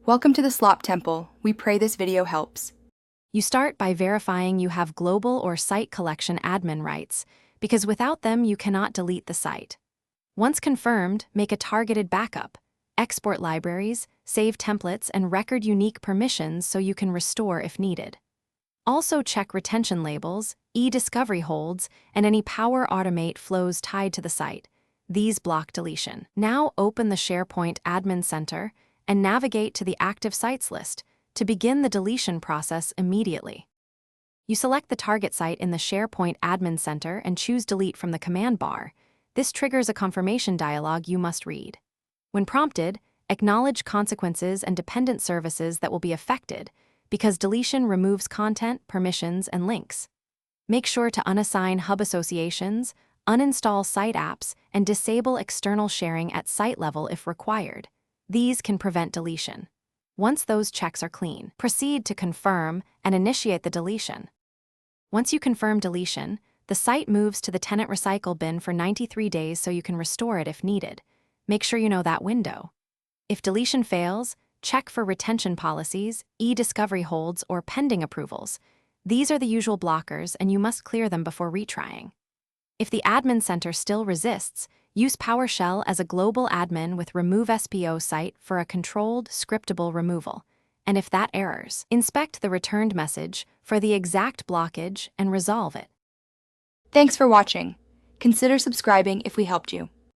Welcome to the Slop Temple. We pray this video helps. You start by verifying you have global or site collection admin rights, because without them you cannot delete the site. Once confirmed, make a targeted backup. Export libraries, save templates, and record unique permissions so you can restore if needed. Also check retention labels, e-discovery holds, and any Power Automate flows tied to the site. These block deletion. Now open the Sharepoint Admin Center and navigate to the active sites list to begin the deletion process immediately. You select the target site in the Sharepoint Admin Center and choose Delete from the command bar. This triggers a confirmation dialog you must read. When prompted, acknowledge consequences and dependent services that will be affected, because deletion removes content, permissions, and links. Make sure to unassign hub associations, uninstall site apps, and disable external sharing at site level if required. These can prevent deletion. Once those checks are clean, proceed to confirm and initiate the deletion. Once you confirm deletion, the site moves to the tenant recycle bin for 93 days so you can restore it if needed. Make sure you know that window. If deletion fails, check for retention policies, e-discovery holds, or pending approvals. These are the usual blockers, and you must clear them before retrying. If the admin center still resists, use PowerShell as a global admin with Remove SPO site for a controlled, scriptable removal. And if that errors, inspect the returned message for the exact blockage and resolve it. Thanks for watching. Consider subscribing if we helped you.